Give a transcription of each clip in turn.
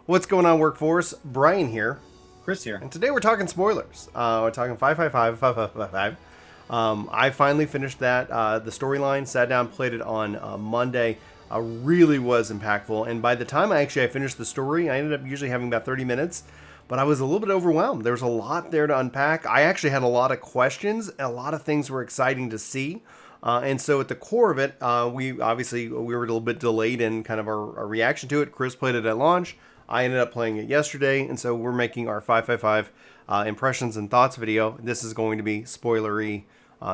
What's going on, workforce? Brian here, Chris here. and today we're talking spoilers. We're talking 555. I finally finished that. The storyline, sat down, played it on Monday. Really was impactful, and by the time I finished the story, I ended up usually having about 30 minutes, but I was a little bit overwhelmed. There was a lot there to unpack. I actually had a lot of questions, and a lot of things were exciting to see. And so at the core of it, we were a little bit delayed in kind of our reaction to it. Chris played it at launch. I ended up playing it yesterday, and so we're making our 555 impressions and thoughts video. This is going to be spoilery.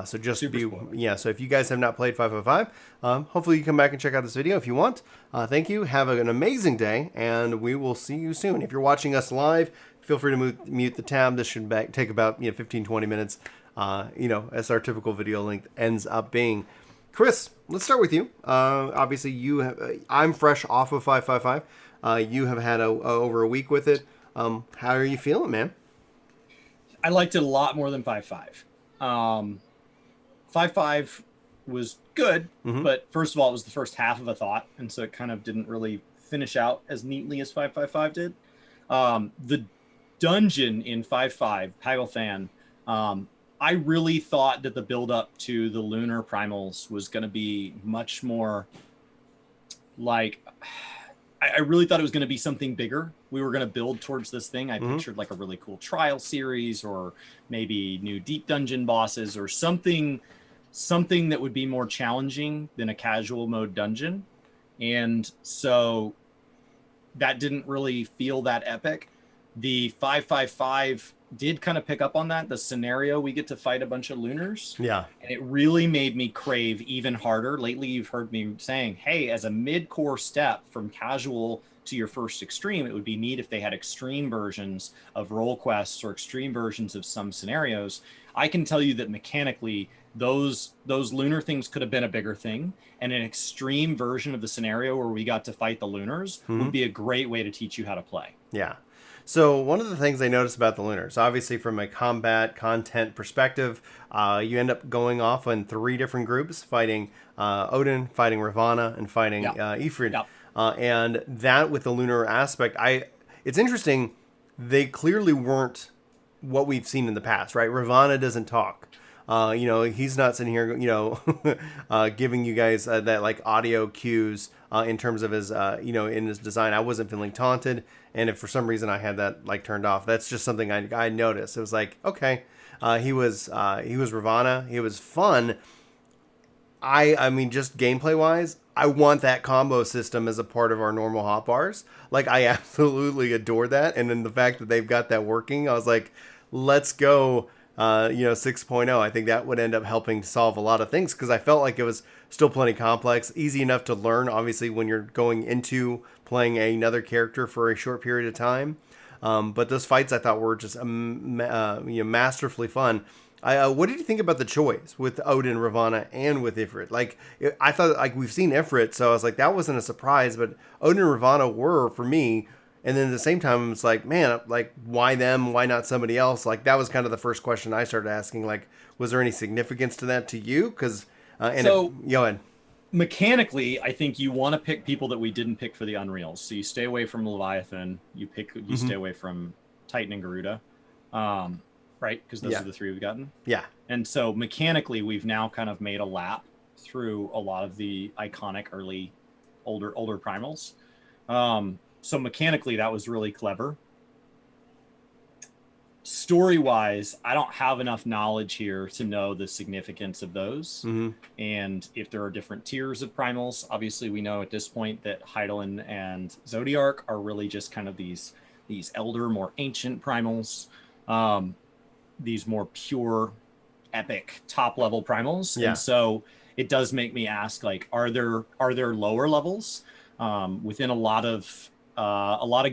So just Super be spoiler. yeah. So if you guys have not played 555, hopefully you come back and check out this video if you want. Thank you. Have an amazing day, and we will see you soon. If you're watching us live, feel free to mute the tab. This should take about 15, 20 minutes. As our typical video length ends up being. Chris, let's start with you. Obviously, I'm fresh off of 555. You have had over a week with it. How are you feeling, man? I liked it a lot more than 5.5. 5.5 was good, but first of all, it was the first half of a thought, and so it kind of didn't really finish out as neatly as 5.5 did. The dungeon in 5.5, Pagelthan, I really thought that the build-up to the lunar primals was going to be much more like... I really thought it was going to be something bigger. We were going to build towards this thing. I pictured like a really cool trial series, or maybe new deep dungeon bosses, or something that would be more challenging than a casual mode dungeon. And so that didn't really feel that epic. The 5.55 did kind of pick up on that. The scenario, we get to fight a bunch of lunars. Yeah. And it really made me crave even harder. Lately, you've heard me saying, hey, as a mid-core step from casual to your first extreme, it would be neat if they had extreme versions of role quests or extreme versions of some scenarios. I can tell you that mechanically, those lunar things could have been a bigger thing, and an extreme version of the scenario where we got to fight the lunars would be a great way to teach you how to play. Yeah. So one of the things I noticed about the lunars, obviously from a combat content perspective, you end up going off in 3 different groups, fighting Odin, fighting Ravana, and fighting Ifrit. Yeah. And that with the lunar aspect, it's interesting. They clearly weren't what we've seen in the past, right? Ravana doesn't talk. He's not sitting here, giving you guys that like audio cues in terms of his, in his design. I wasn't feeling taunted, and if for some reason I had that like turned off, that's just something I noticed. It was like, okay, he was Ravana. He was fun. I mean, just gameplay wise, I want that combo system as a part of our normal hotbars. Like, I absolutely adore that, and then the fact that they've got that working, I was like, let's go. 6.0, I think that would end up helping to solve a lot of things, because I felt like it was still plenty complex, easy enough to learn, obviously, when you're going into playing another character for a short period of time. But those fights I thought were just masterfully fun. What did you think about the choice with Odin, Ravana, and with Ifrit? Like, I thought, like, we've seen Ifrit, so I was like, that wasn't a surprise, but Odin and Ravana were, for me. And then at the same time, it's like, man, like, why them? Why not somebody else? Like, that was kind of the first question I started asking. Like, was there any significance to that to you? Because, go ahead. Mechanically, I think you want to pick people that we didn't pick for the Unreals. So you stay away from Leviathan. You stay away from Titan and Garuda, right? Because those are the 3 we've gotten. Yeah. And so mechanically, we've now kind of made a lap through a lot of the iconic older primals. So mechanically, that was really clever. Story-wise, I don't have enough knowledge here to know the significance of those. And if there are different tiers of primals, obviously we know at this point that Hydaelyn and Zodiark are really just kind of these elder, more ancient primals. These more pure, epic, top-level primals. Yeah. And so it does make me ask, like, are there lower levels within a lot of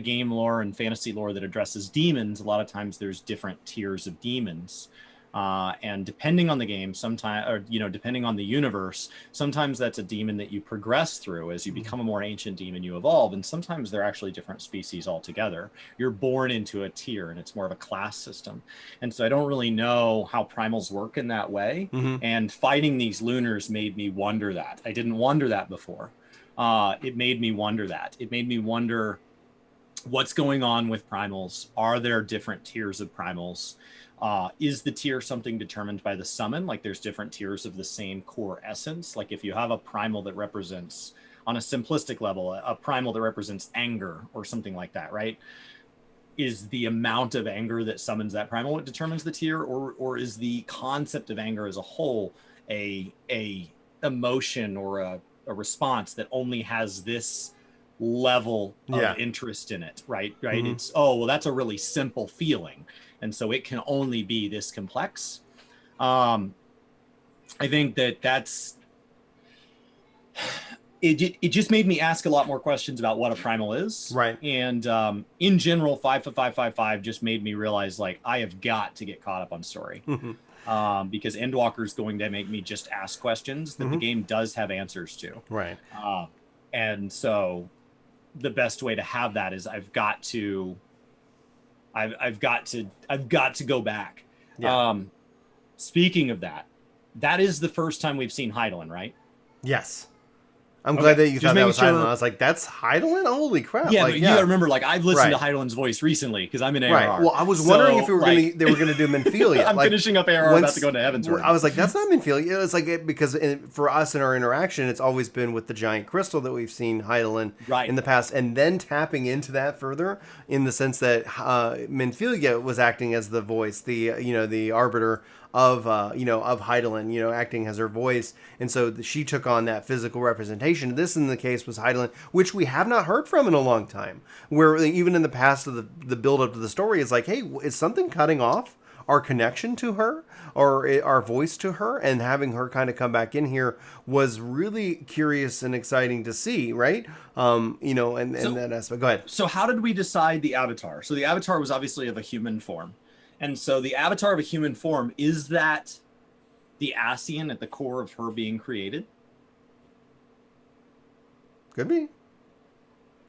game lore and fantasy lore that addresses demons? A lot of times there's different tiers of demons, and depending on the game, depending on the universe, sometimes that's a demon that you progress through. As you become a more ancient demon, you evolve, and sometimes they're actually different species altogether. You're born into a tier, and it's more of a class system. And so I don't really know how primals work in that way. And fighting these lunars made me wonder that. I didn't wonder that before. It made me wonder that. It made me wonder what's going on with primals? Are there different tiers of primals? Is the tier something determined by the summon? Like there's different tiers of the same core essence. Like if you have a primal that represents, on a simplistic level, a primal that represents anger or something like that, right? Is the amount of anger that summons that primal what determines the tier, or is the concept of anger as a whole a emotion or a response that only has this level of interest in it, right? It's, oh well, that's a really simple feeling, and so it can only be this complex. I think that's it just made me ask a lot more questions about what a primal is, right? And in general, 55555 just made me realize, like, I have got to get caught up on story. Because Endwalker is going to make me just ask questions that the game does have answers to, right? And so the best way to have that is I've got to go back. Speaking of that, that is the first time we've seen Hydaelyn, right? Yes. I'm glad that you thought that was Hydaelyn. I was like, that's Hydaelyn? Holy crap. Yeah, like, but you gotta remember, like, I've listened to Hydaelyn's voice recently because I'm in ARR. Right. Well, I was wondering if they were gonna do Minfilia. I'm finishing up ARR, about to go into Heavensward. I was like, that's not Minfilia. It's like, because for us in our interaction, it's always been with the giant crystal that we've seen Hydaelyn in the past, and then tapping into that further in the sense that Minfilia was acting as the voice, the arbiter of Hydaelyn, acting as her voice, and so she took on that physical representation. This, in the case, was Hydaelyn, which we have not heard from in a long time. Where even in the past of the build up to the story, is like, hey, is something cutting off our connection to her or our voice to her? And having her kind of come back in here was really curious and exciting to see, right? And that aspect. Go ahead. So how did we decide the avatar? So the avatar was obviously of a human form. And so the avatar of a human form, is that the Ascian at the core of her being created? Could be.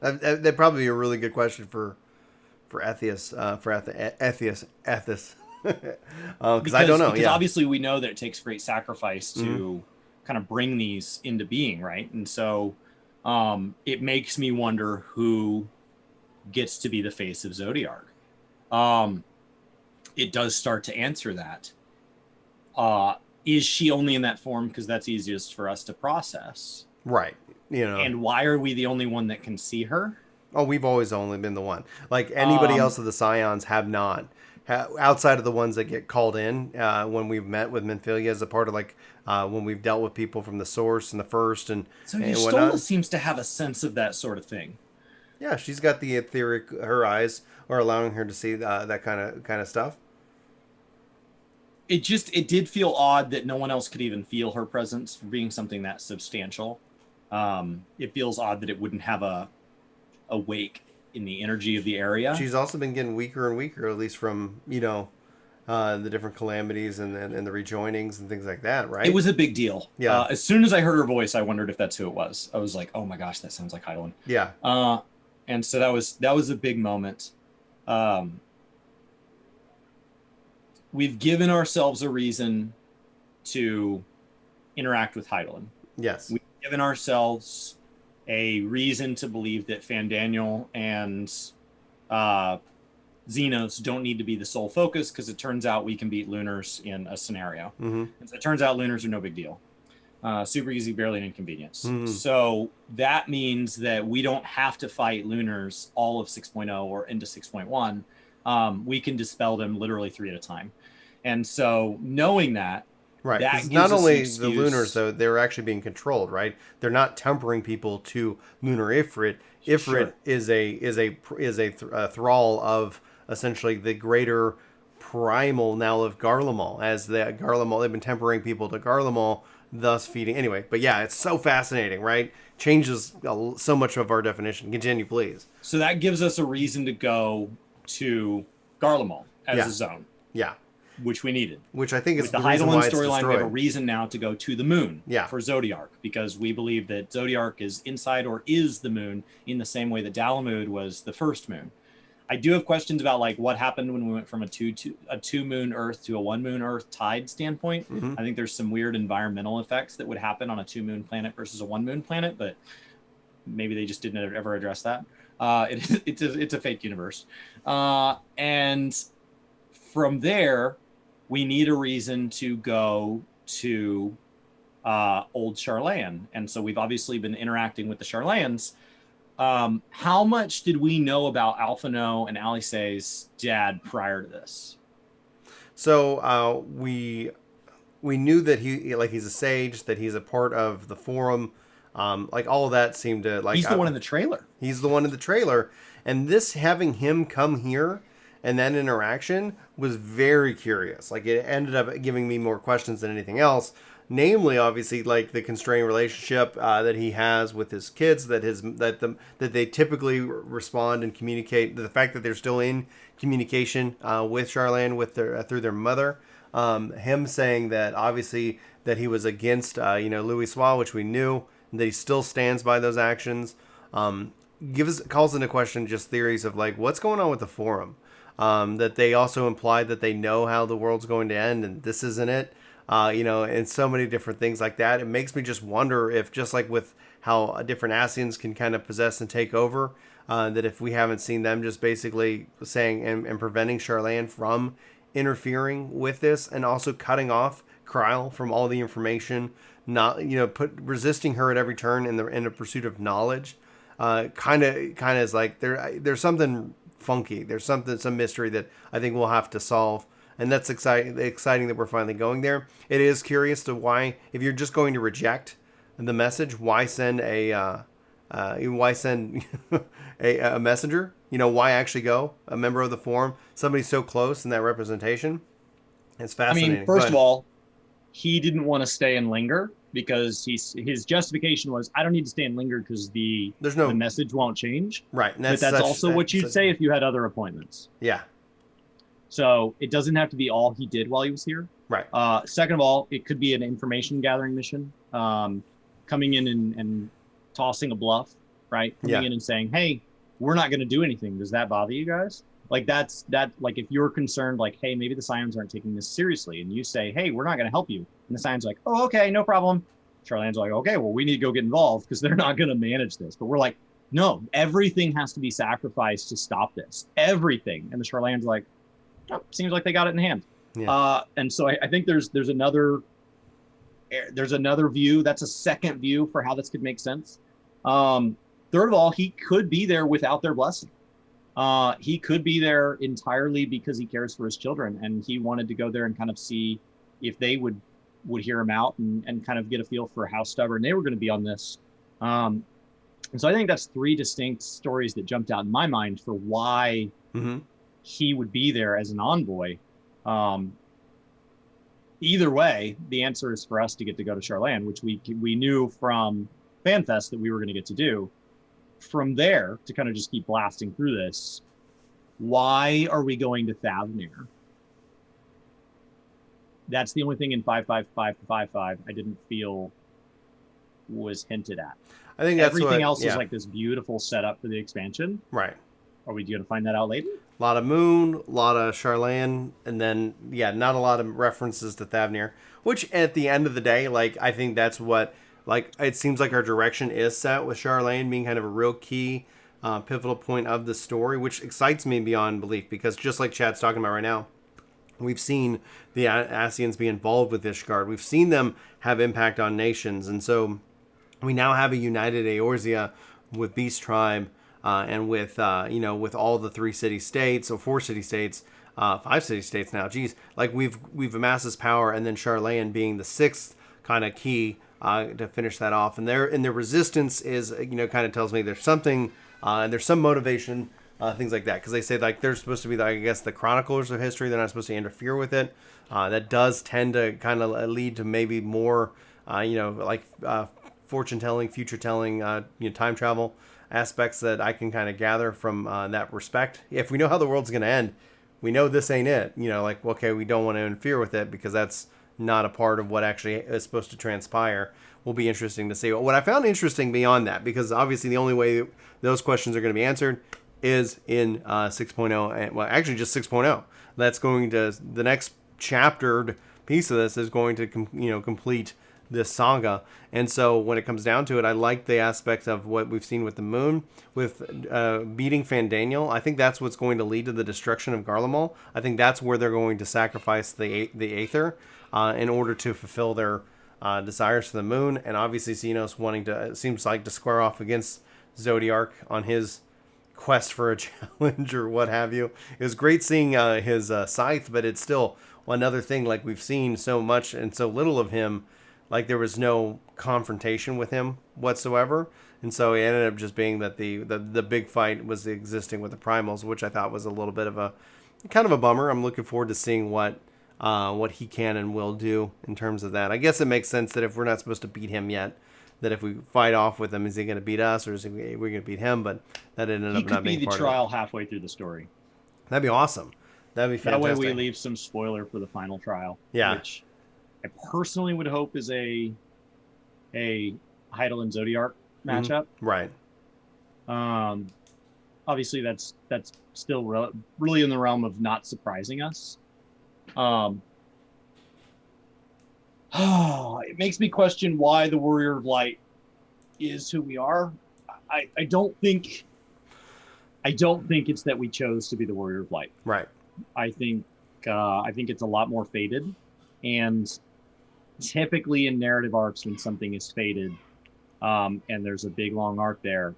That'd probably be a really good question for Ethius, because I don't know. Because obviously we know that it takes great sacrifice to kind of bring these into being, right? And so it makes me wonder who gets to be the face of Zodiark. It does start to answer that. Is she only in that form because that's easiest for us to process? Right. And why are we the only one that can see her? Oh, we've always only been the one. Like, anybody else of the Scions have not. Outside of the ones that get called in when we've met with Minfilia as a part of, like, when we've dealt with people from the Source and the First and so Y'shtola seems to have a sense of that sort of thing. Yeah, she's got the etheric. Her eyes are allowing her to see that kind of stuff. It did feel odd that no one else could even feel her presence for being something that substantial. It feels odd that it wouldn't have a wake in the energy of the area. She's also been getting weaker and weaker, at least from the different calamities and the rejoinings and things like that, right? It was a big deal. Yeah. As soon as I heard her voice, I wondered if that's who it was. I was like, oh my gosh, that sounds like Hydaelyn. Yeah. And so that was a big moment. We've given ourselves a reason to interact with Hydaelyn. Yes. We've given ourselves a reason to believe that Fandaniel and Xenos don't need to be the sole focus, because it turns out we can beat Lunars in a scenario. And so it turns out Lunars are no big deal. Super easy, barely an inconvenience. So that means that we don't have to fight Lunars all of 6.0 or into 6.1. We can dispel them literally 3 at a time. And so knowing that, right, that not only the Lunars, though, they're actually being controlled, right? They're not tempering people to Lunar Ifrit. Ifrit is a thrall of essentially the greater primal now of Garlemald, as the Garlemald, they've been tempering people to Garlemald, thus feeding. Anyway, but yeah, it's so fascinating, right? Changes so much of our definition. Continue, please. So that gives us a reason to go to Garlemald as a zone. Yeah. Which we needed. Which I think is the Hydaelyn storyline. We have a reason now to go to the moon for Zodiark, because we believe that Zodiark is inside or is the moon in the same way that Dalamud was the first moon. I do have questions about, like, what happened when we went from a two moon Earth to a 1 moon Earth tide standpoint. I think there's some weird environmental effects that would happen on a 2 moon planet versus a 1 moon planet, but maybe they just didn't ever address that. It's a fake universe, and from there, we need a reason to go to old Charlan, and so we've obviously been interacting with the Charlans. How much did we know about Alphino and Alice's dad prior to this? So we knew that he's a sage, that he's a part of the forum. Like all of that seemed to like He's the one in the trailer. He's the one in the trailer, and this having him come here and that interaction was very curious. Like it ended up giving me more questions than anything else. Namely, obviously, like the constrained relationship that he has with his kids, that they typically respond and communicate. The fact that they're still in communication with Charlan through their mother. Him saying that obviously that he was against Louis Soir, which we knew, and that he still stands by those actions. Calls into question just theories of like what's going on with the forum. That they also implied that they know how the world's going to end, and this isn't it. And so many different things like that. It makes me just wonder if, just like with how different Ascians can kind of possess and take over, that if we haven't seen them just basically saying and preventing Charlan from interfering with this, and also cutting off Kryl from all the information, not resisting her at every turn in the pursuit of knowledge. Kind of is like there's something funky. There's some mystery that I think we'll have to solve. And that's exciting that we're finally going there. It is curious to why, if you're just going to reject the message, why send a messenger? Why actually go a member of the forum? Somebody so close in that representation. It's fascinating. I mean, first of all, he didn't want to stay and linger because his justification was, I don't need to stay and linger because the message won't change. Right. And that's also what you'd say if you had other appointments. Yeah. So it doesn't have to be all he did while he was here. Right. Second of all, it could be an information gathering mission, coming in and tossing a bluff, right? Coming in and saying, hey, we're not going to do anything. Does that bother you guys? Like like if you're concerned, like, hey, maybe the Scions aren't taking this seriously, and you say, hey, we're not going to help you. And the Scions like, oh, okay, no problem. Charlan's like, okay, well, we need to go get involved because they're not going to manage this. But we're like, no, everything has to be sacrificed to stop this. Everything. And the Charlan's like, oh, seems like they got it in hand. Yeah. And so I think there's another view. That's a second view for how this could make sense. Third of all, he could be there without their blessing. He could be there entirely because he cares for his children, and he wanted to go there and kind of see if they would hear him out and kind of get a feel for how stubborn they were going to be on this. And so I think that's three distinct stories that jumped out in my mind for why he would be there as an envoy. Either way, the answer is for us to get to go to Charlan, which we knew from FanFest that we were going to get to do. From there, to kind of just keep blasting through this, why are we going to Thavnir? That's the only thing in 555 I didn't feel was hinted at. I think that's everything else is like this beautiful setup for the expansion. Right. Are we going to find that out later? A lot of Moon, a lot of Charlan, and then, not a lot of references to Thavnir, which at the end of the day, like, I think that's what, like, it seems like our direction is set with Charlan being kind of a real key, pivotal point of the story, which excites me beyond belief, because just like Chad's talking about right now, we've seen the Ascians be involved with Ishgard. We've seen them have impact on nations, and so we now have a united Eorzea with Beast Tribe, and with with all the 3 city-states, or 4 city-states, 5 city-states now. Geez, like we've amassed this power, and then Charlan being the 6th kind of key to finish that off. And their resistance is kind of tells me there's something, and there's some motivation, things like that, because they say like they're supposed to be I guess the chroniclers of history. They're not supposed to interfere with it. That does tend to kind of lead to maybe more fortune telling, future telling, time travel aspects that I can kind of gather from that respect. If we know how the world's going to end, we know this ain't it. Okay, we don't want to interfere with it because that's not a part of what actually is supposed to transpire. Will be interesting to see. What I found interesting beyond that, because obviously the only way those questions are going to be answered is in 6.0, and well, actually just 6.0. That's going to, the next chaptered piece of this is going to complete this saga. And so when it comes down to it, I like the aspect of what we've seen with the moon, with beating Fandaniel. I think that's what's going to lead to the destruction of Garlemald. I think that's where they're going to sacrifice the Aether in order to fulfill their desires for the moon. And obviously Xenos wanting to, it seems like, to square off against Zodiark on his quest for a challenge or what have you. It was great seeing his scythe, but it's still another thing, like we've seen so much and so little of him, like there was no confrontation with him whatsoever. And so it ended up just being that the big fight was existing with the primals, which I thought was a little bit of a kind of a bummer. I'm looking forward to seeing what he can and will do in terms of that. I guess it makes sense that if we're not supposed to beat him yet, that if we fight off with him, is he going to beat us or is we're going to beat him? But that ended up not being part of it. He could be the trial halfway through the story. That'd be awesome. That'd be fantastic. That way we leave some spoiler for the final trial. Yeah. Which I personally would hope is a Heidel and Zodiark matchup. Right. Obviously that's still really in the realm of not surprising us. It makes me question why the Warrior of Light is who we are. I don't think it's that we chose to be the Warrior of Light. Right. I think it's a lot more fated, and typically in narrative arcs, when something is fated, and there's a big long arc there,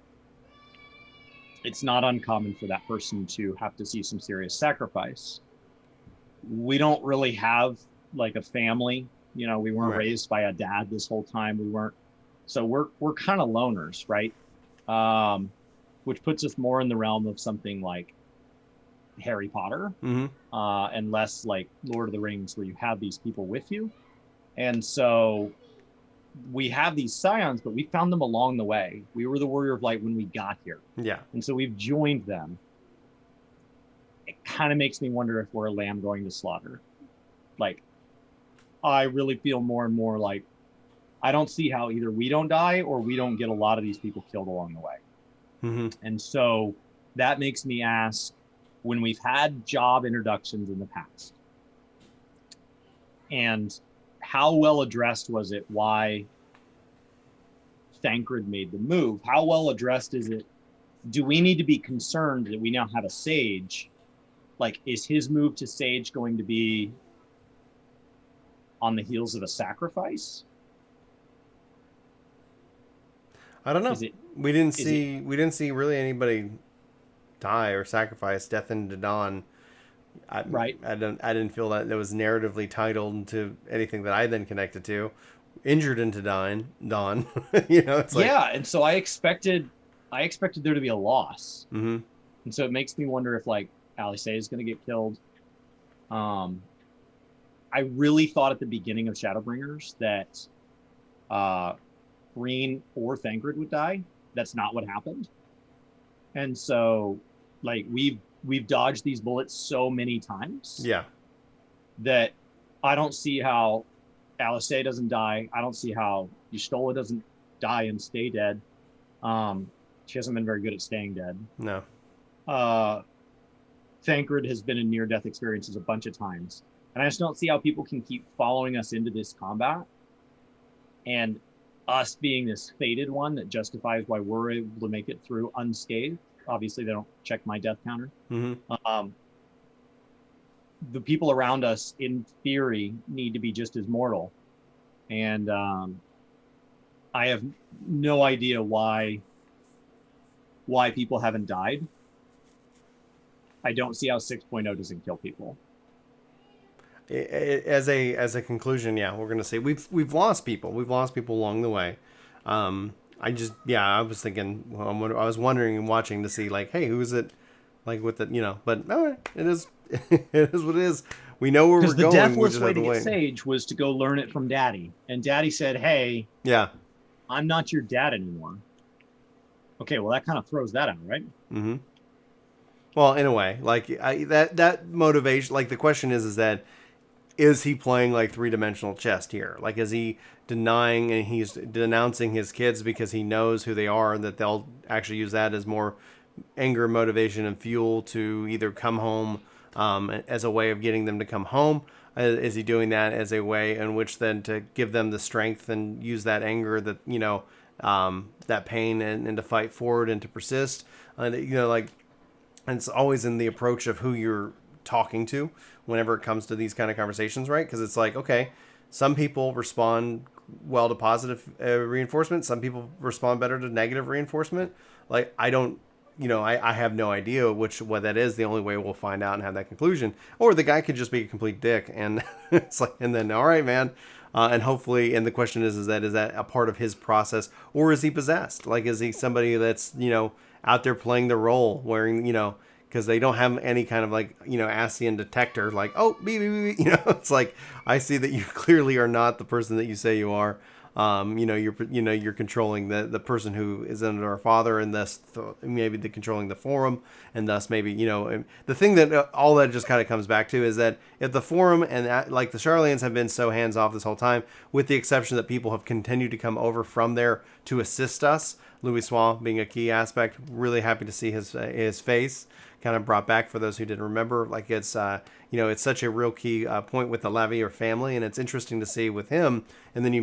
it's not uncommon for that person to have to see some serious sacrifice. We don't really have like a family. You know, we weren't raised by a dad this whole time. So we're kind of loners, right? Which puts us more in the realm of something like Harry Potter, and less like Lord of the Rings, where you have these people with you. And so we have these scions, but we found them along the way. We were the Warrior of Light when we got here. Yeah. And so we've joined them. It kind of makes me wonder if we're a lamb going to slaughter. Like, I really feel more and more like I don't see how either we don't die or we don't get a lot of these people killed along the way. And so that makes me ask, when we've had job introductions in the past, and how well addressed was it why Thancred made the move? How well addressed is it? Do we need to be concerned that we now have a Sage? Like, is his move to Sage going to be on the heels of a sacrifice? I don't know. We didn't see really anybody die or sacrifice. Death into Dawn. I didn't feel that it was narratively titled to anything that I then connected to. Injured into Dawn. You know, it's like, yeah, and so I expected there to be a loss. And so it makes me wonder if like Alice is going to get killed. I really thought at the beginning of Shadowbringers that Reen or Thancred would die. That's not what happened. And so, like, we've dodged these bullets so many times. Yeah. That I don't see how Alice doesn't die. I don't see how Y'shtola doesn't die and stay dead. She hasn't been very good at staying dead. No. Thancred has been in near-death experiences a bunch of times. And I just don't see how people can keep following us into this combat and us being this fated one that justifies why we're able to make it through unscathed. Obviously, they don't check my death counter. The people around us, in theory, need to be just as mortal. And I have no idea why people haven't died. I don't see how 6.0 doesn't kill people. As a conclusion, yeah, we're gonna say we've lost people. We've lost people along the way. I was thinking, I was wondering and watching to see, like, hey, who is it? Like, with the, you know, but it is it is what it is. We know where we're going. Because the deathless way to get Sage was to go learn it from Daddy, and Daddy said, "Hey, yeah, I'm not your dad anymore." Okay, well, that kind of throws that out, right? Well, in a way, like that motivation. Like, the question is he playing like 3-dimensional chess here? Like, is he denying and he's denouncing his kids because he knows who they are and that they'll actually use that as more anger, motivation, and fuel to either come home as a way of getting them to come home? Is he doing that as a way in which then to give them the strength and use that anger, that, that pain, and to fight forward and to persist? And, like, and it's always in the approach of who you're talking to whenever it comes to these kind of conversations, right? Because it's like, okay, some people respond well to positive reinforcement. Some people respond better to negative reinforcement. Like, I don't, I have no idea what that is. The only way we'll find out and have that conclusion. Or the guy could just be a complete dick, and it's like, and then, all right, man. And hopefully, and the question is that a part of his process, or is he possessed? Like, is he somebody that's, out there playing the role, wearing, because they don't have any kind of, like, ASEAN detector, like, oh, beep, beep, beep, it's like, I see that you clearly are not the person that you say you are. You're controlling the person who is under our father, and thus maybe controlling the forum, and thus maybe, the thing that all that just kind of comes back to is that if the forum and like the Charlians have been so hands off this whole time, with the exception that people have continued to come over from there to assist us, Louis Swan being a key aspect. Really happy to see his face kind of brought back for those who didn't remember. Like, it's it's such a real key point with the Lavier family, and it's interesting to see with him. And then you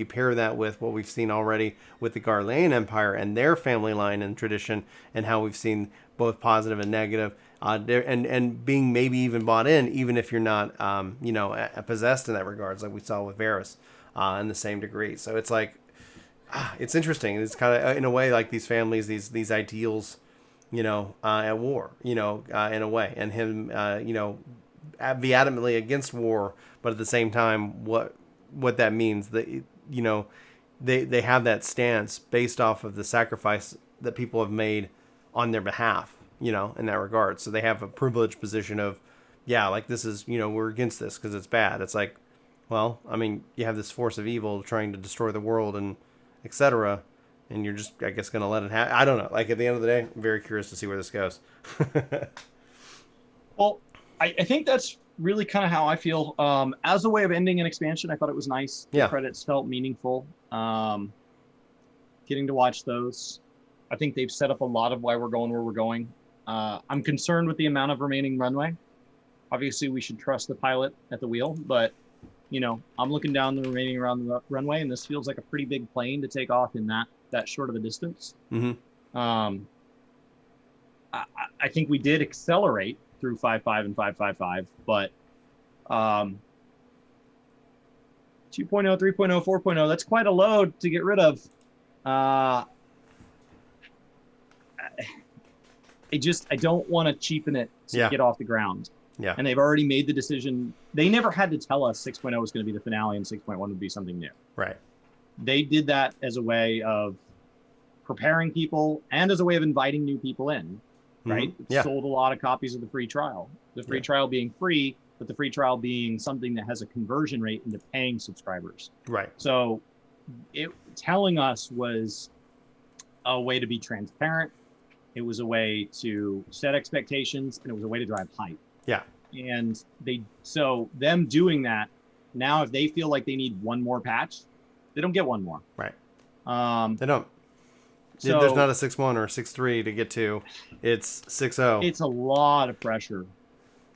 pair that with what we've seen already with the Garlean Empire and their family line and tradition, and how we've seen both positive and negative, and being maybe even bought in, even if you're not possessed in that regards, like we saw with Varys, in the same degree. So it's like, it's interesting. It's kind of in a way like these families, these ideals, at war, in a way, and him, be adamantly against war, but at the same time, what that means, that, they have that stance based off of the sacrifice that people have made on their behalf, in that regard. So they have a privileged position of, like, this is, we're against this because it's bad. It's like, well, I mean, you have this force of evil trying to destroy the world and etc. And you're just, I guess, going to let it happen. I don't know. Like, at the end of the day, I'm very curious to see where this goes. Well, I think that's really kind of how I feel. As a way of ending an expansion, I thought it was nice. Yeah. The credits felt meaningful. Getting to watch those. I think they've set up a lot of why we're going where we're going. I'm concerned with the amount of remaining runway. Obviously, we should trust the pilot at the wheel, but, I'm looking down the remaining runway, and this feels like a pretty big plane to take off in that short of a distance. Mm-hmm. I think we did accelerate through 5.5 and 5.5.5, but 2.0, 3.0, 4.0, that's quite a load to get rid of. I don't want to cheapen it to get off the ground. Yeah. And they've already made the decision. They never had to tell us 6.0 was going to be the finale and 6.1 would be something new. Right. They did that as a way of preparing people and as a way of inviting new people in, right? Mm-hmm. Yeah. Sold a lot of copies of the free trial. The free trial being free, but the free trial being something that has a conversion rate into paying subscribers. Right. So it telling us was a way to be transparent. It was a way to set expectations, and it was a way to drive hype. Yeah. And them doing that, now if they feel like they need one more patch, they don't get one more. Right. They don't. So, there's not a 6.1 or a 6.3 to get to. It's 6.0. It's a lot of pressure.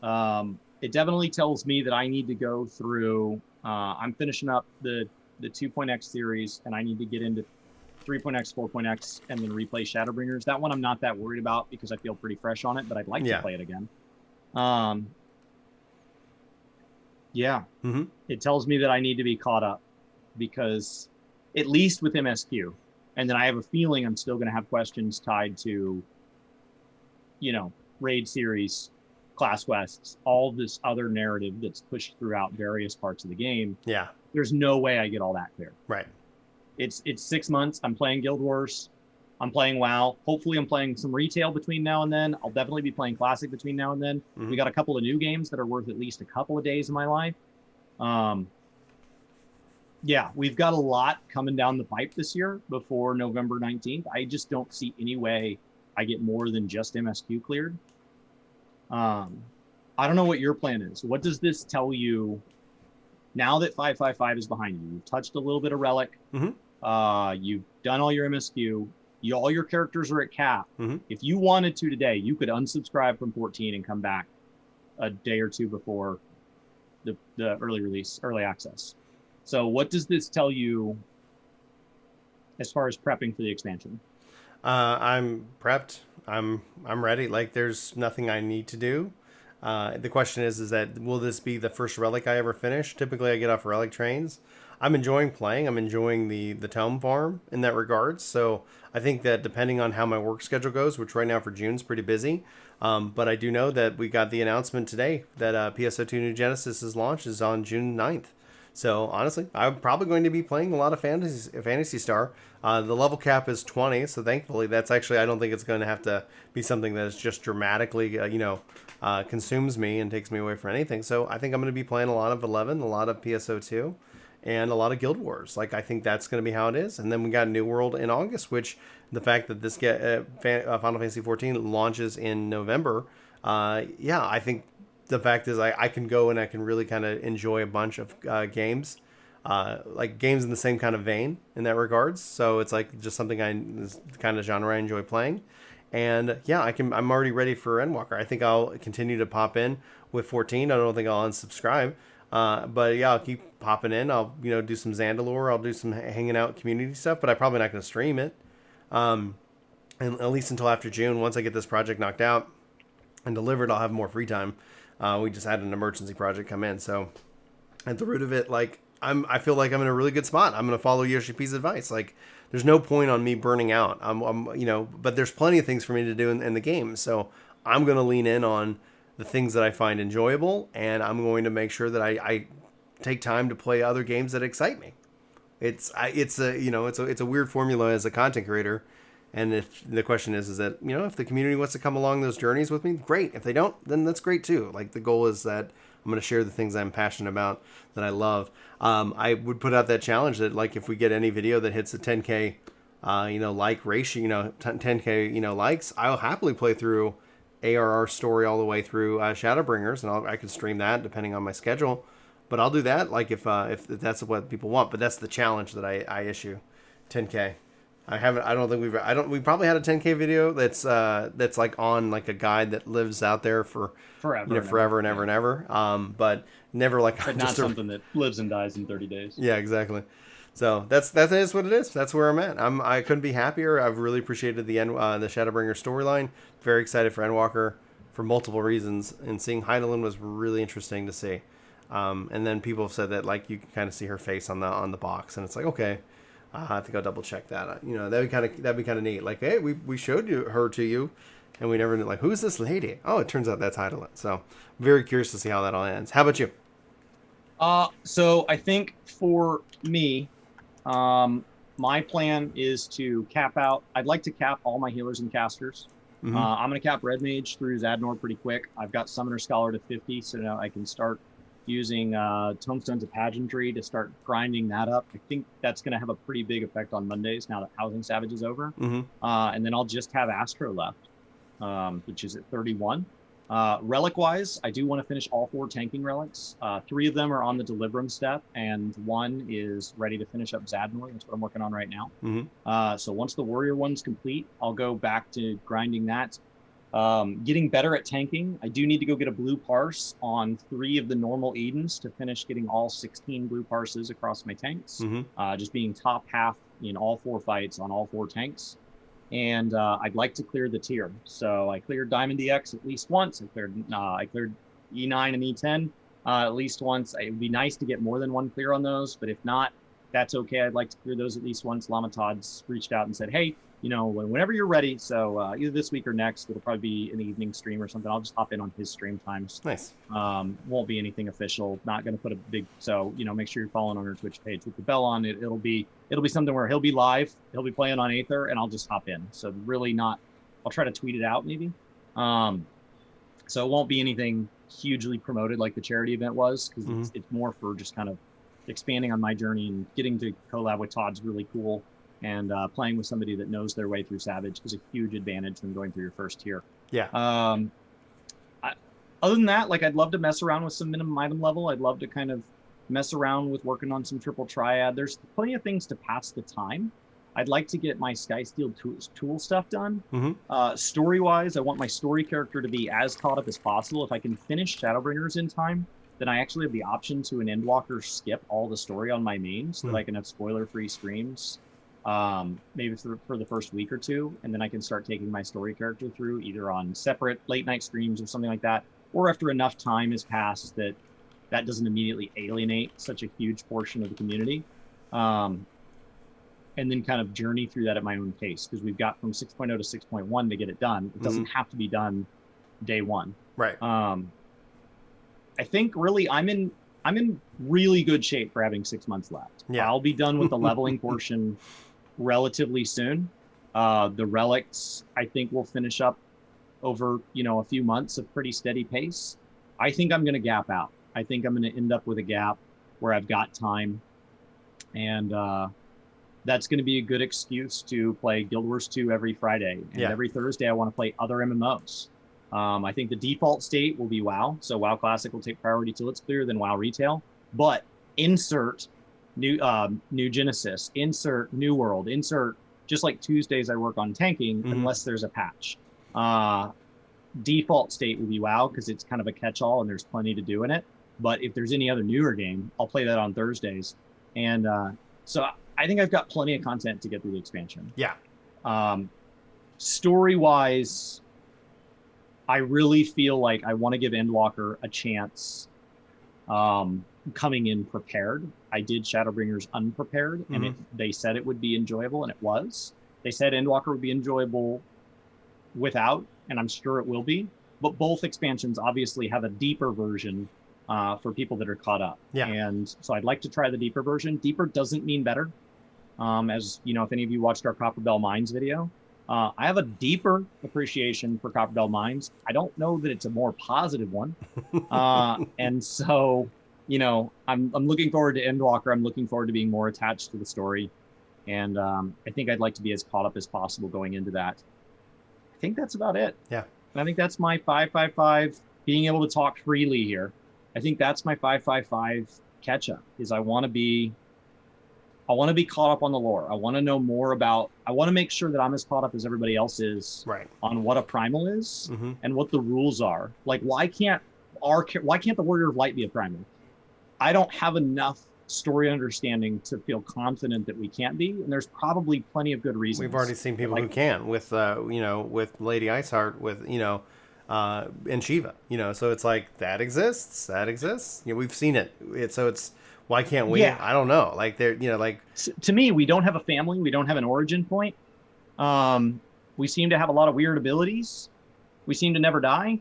It definitely tells me that I need to go through. I'm finishing up the 2.x series, and I need to get into 3.x, 4.x, and then replay Shadowbringers. That one I'm not that worried about because I feel pretty fresh on it, but I'd like to play it again. Mm-hmm. It tells me that I need to be caught up because at least with MSQ, and then I have a feeling I'm still going to have questions tied to, raid series, class quests, all this other narrative that's pushed throughout various parts of the game. Yeah. There's no way I get all that clear. Right. It's 6 months. I'm playing Guild Wars. I'm playing WoW. Hopefully I'm playing some retail between now and then. I'll definitely be playing Classic between now and then. Mm-hmm. We got a couple of new games that are worth at least a couple of days of my life. We've got a lot coming down the pipe this year before November 19th. I just don't see any way I get more than just MSQ cleared. I don't know what your plan is. What does this tell you now that 5.5.5 is behind you? You've touched a little bit of Relic. Mm-hmm. You've done all your MSQ. All your characters are at cap. Mm-hmm. If you wanted to today, you could unsubscribe from 14 and come back a day or two before the early access. So what does this tell you as far as prepping for the expansion? I'm prepped. I'm ready. Like there's nothing I need to do. The question is that will this be the first relic I ever finish? Typically, I get off relic trains. I'm enjoying playing. I'm enjoying the tome farm in that regard. So I think that depending on how my work schedule goes, which right now for June's pretty busy, but I do know that we got the announcement today that PSO2 New Genesis' launch is on June 9th. So honestly, I'm probably going to be playing a lot of Fantasy Star. The level cap is 20, so thankfully that's actually I don't think it's going to have to be something that is just dramatically consumes me and takes me away from anything. So I think I'm going to be playing a lot of 11, a lot of PSO2, and a lot of Guild Wars. Like I think that's going to be how it is. And then we got New World in August, which the fact that this Final Fantasy XIV launches in November, I think the fact is I can go and I can really kind of enjoy a bunch of games, like games in the same kind of vein in that regards. So it's like just something this kind of genre I enjoy playing. And yeah, I'm already ready for Endwalker. I think I'll continue to pop in with 14. I don't think I'll unsubscribe. But yeah, I'll keep popping in. I'll do some Zandalore. I'll do some hanging out community stuff, but I'm probably not going to stream it. And at least until after June. Once I get this project knocked out and delivered, I'll have more free time. We just had an emergency project come in, so at the root of it, like I feel like I'm in a really good spot. I'm going to follow Yoshi P's advice. Like there's no point on me burning out. But there's plenty of things for me to do in the game. So I'm going to lean in on the things that I find enjoyable, and I'm going to make sure that I take time to play other games that excite me. It's a weird formula as a content creator. And if the question is that, if the community wants to come along those journeys with me, great. If they don't, then that's great too. Like the goal is that I'm going to share the things I'm passionate about that I love. I would put out that challenge that like, if we get any video that hits the 10K, like ratio, 10K, likes, I'll happily play through ARR story all the way through Shadowbringers, and I can stream that depending on my schedule. But I'll do that. Like if that's what people want, but that's the challenge that I issue 10K. We probably had a 10K video that's like on like a guide that lives out there for forever and ever. But never like but not something that lives and dies in 30 days. Yeah, exactly. So that is what it is. That's where I'm at. I couldn't be happier. I've really appreciated the Shadowbringer storyline. Very excited for Endwalker for multiple reasons, and seeing Heidelin was really interesting to see. And then people have said that like you can kind of see her face on the box, and it's like okay. I think I'll double check that. That'd be kind of neat. Like, hey, we showed her to you, and we never knew. Like, who's this lady? Oh, it turns out that's Heidelin. So, very curious to see how that all ends. How about you? So I think for me, my plan is to cap out. I'd like to cap all my healers and casters. Mm-hmm. I'm going to cap Red Mage through Zadnor pretty quick. I've got Summoner Scholar to 50, so now I can start using Tomestones of Pageantry to start grinding that up. I think that's going to have a pretty big effect on Mondays now that Housing Savage is over. Mm-hmm. And then I'll just have Astro left, which is at 31. Relic-wise, I do want to finish all 4 tanking relics. 3 of them are on the Deliverance step, and 1 is ready to finish up Zadnor. That's what I'm working on right now. Mm-hmm. So once the Warrior one's complete, I'll go back to grinding that. Getting better at tanking. I do need to go get a blue parse on 3 of the normal Edens to finish getting all 16 blue parses across my tanks. Mm-hmm. Just being top half in all 4 fights on all 4 tanks. And I'd like to clear the tier. So I cleared Diamond DX at least once. I cleared E9 and E10 at least once. It would be nice to get more than 1 clear on those, but if not, that's okay. I'd like to clear those at least once. Lama Todd's reached out and said, hey, whenever you're ready. So either this week or next, it'll probably be an evening stream or something. I'll just hop in on his stream times. Nice. Won't be anything official. Not going to put a big, so, make sure you're following on our Twitch page with the bell on it. It'll be something where he'll be live. He'll be playing on Aether and I'll just hop in. So really I'll try to tweet it out maybe. So it won't be anything hugely promoted like the charity event was, because mm-hmm. it's more for just kind of expanding on my journey, and getting to collab with Todd's really cool. And playing with somebody that knows their way through Savage is a huge advantage when going through your first tier. Yeah. Other than that, like I'd love to mess around with some minimum item level. I'd love to kind of mess around with working on some triple triad. There's plenty of things to pass the time. I'd like to get my Skysteel tool stuff done. Mm-hmm. Story-wise, I want my story character to be as caught up as possible. If I can finish Shadowbringers in time, then I actually have the option to an Endwalker skip all the story on my main so that I can have spoiler-free streams, maybe for the first week or two, and then I can start taking my story character through either on separate late-night streams or something like that, or after enough time has passed that doesn't immediately alienate such a huge portion of the community. And then kind of journey through that at my own pace, because we've got from 6.0 to 6.1 to get it done. It doesn't have to be done day one. Right. I think really I'm in really good shape for having 6 months left. Yeah. I'll be done with the leveling portion relatively soon. The relics, I think, will finish up over, a few months of pretty steady pace. I think I'm going to gap out. I think I'm going to end up with a gap where I've got time, and that's going to be a good excuse to play Guild Wars 2 every Friday. And every Thursday, I want to play other MMOs. I think the default state will be WoW. So WoW Classic will take priority till it's clear, then WoW Retail. But insert new Genesis, insert New World, insert, just like Tuesdays I work on tanking, unless there's a patch. Default state will be WoW because it's kind of a catch-all and there's plenty to do in it. But if there's any other newer game, I'll play that on Thursdays. And so I think I've got plenty of content to get through the expansion. Yeah. Story-wise, I really feel like I want to give Endwalker a chance coming in prepared. I did Shadowbringers unprepared, and they said it would be enjoyable, and it was. They said Endwalker would be enjoyable without, and I'm sure it will be. But both expansions obviously have a deeper version for people that are caught up. Yeah. And so I'd like to try the deeper version. Deeper doesn't mean better. As you know, if any of you watched our Copperbell Mines video, I have a deeper appreciation for Copperbell Mines. I don't know that it's a more positive one. And so, I'm looking forward to Endwalker. I'm looking forward to being more attached to the story. And I think I'd like to be as caught up as possible going into that. I think that's about it. Yeah. And I think that's my 555, being able to talk freely here. I think that's my 555 catch up, is I want to be caught up on the lore. I want to know more about, I want to make sure that I'm as caught up as everybody else is on what a primal is and what the rules are. Like, why can't the Warrior of Light be a primal? I don't have enough story understanding to feel confident that we can't be, and there's probably plenty of good reasons. We've already seen people who can with with Lady Iceheart, with and Shiva, so it's like that exists. We've seen it. It's why can't we? Yeah. I don't know. Like they're to me, we don't have a family. We don't have an origin point. We seem to have a lot of weird abilities. We seem to never die.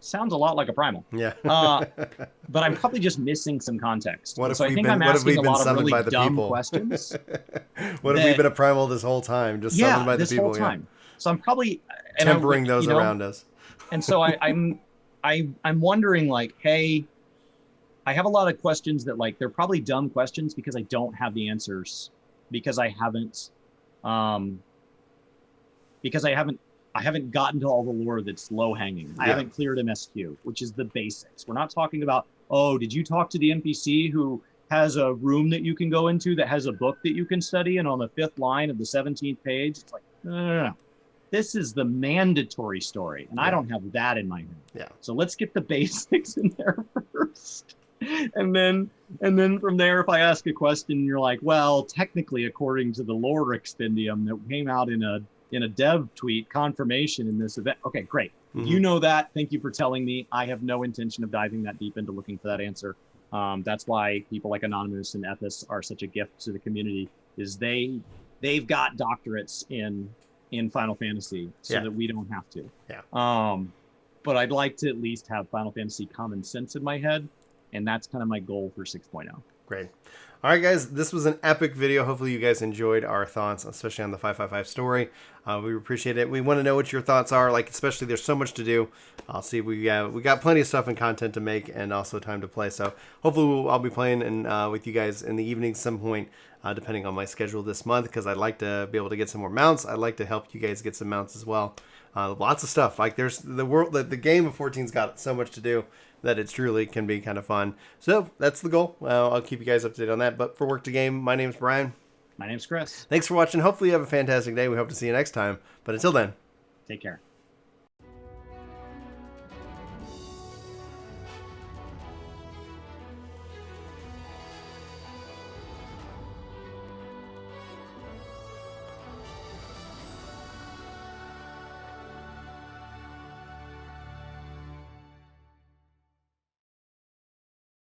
Sounds a lot like a primal. Yeah. But I'm probably just missing some context. What if I think I'm asking a lot of really dumb people? questions. What if we've been a primal this whole time, just summoned by the people? This whole time. So I'm probably tempering those around us. And so I'm wondering, like, hey, I have a lot of questions that, like, they're probably dumb questions because I don't have the answers, because I haven't gotten to all the lore that's low hanging. I haven't cleared MSQ, which is the basics. We're not talking about, oh, did you talk to the NPC who has a room that you can go into that has a book that you can study, and on the 5th line of the 17th page, it's like, no. This is the mandatory story, and I don't have that in my head. Yeah. So let's get the basics in there first. And then from there, if I ask a question, you're like, well, technically, according to the lore expendium that came out in a dev tweet confirmation in this event. Okay, great. You know that. Thank you for telling me. I have no intention of diving that deep into looking for that answer. That's why people like Anonymous and Ethos are such a gift to the community, is they've got doctorates in Final Fantasy so that we don't have to. Yeah. But I'd like to at least have Final Fantasy common sense in my head, and that's kind of my goal for 6.0. Great. All right, guys, this was an epic video. Hopefully you guys enjoyed our thoughts, especially on the 555 story. We appreciate it. We want to know what your thoughts are, like, especially there's so much to do. I'll see. We got plenty of stuff and content to make, and also time to play. So hopefully I'll be playing with you guys in the evening some point, depending on my schedule this month, because I'd like to be able to get some more mounts. I'd like to help you guys get some mounts as well. Lots of stuff. Like, there's the game of 14's got so much to do that it truly can be kind of fun. So that's the goal. I'll keep you guys up to date on that. But for Work to Game, my name's Brian. My name's Chris. Thanks for watching. Hopefully you have a fantastic day. We hope to see you next time. But until then, Take care.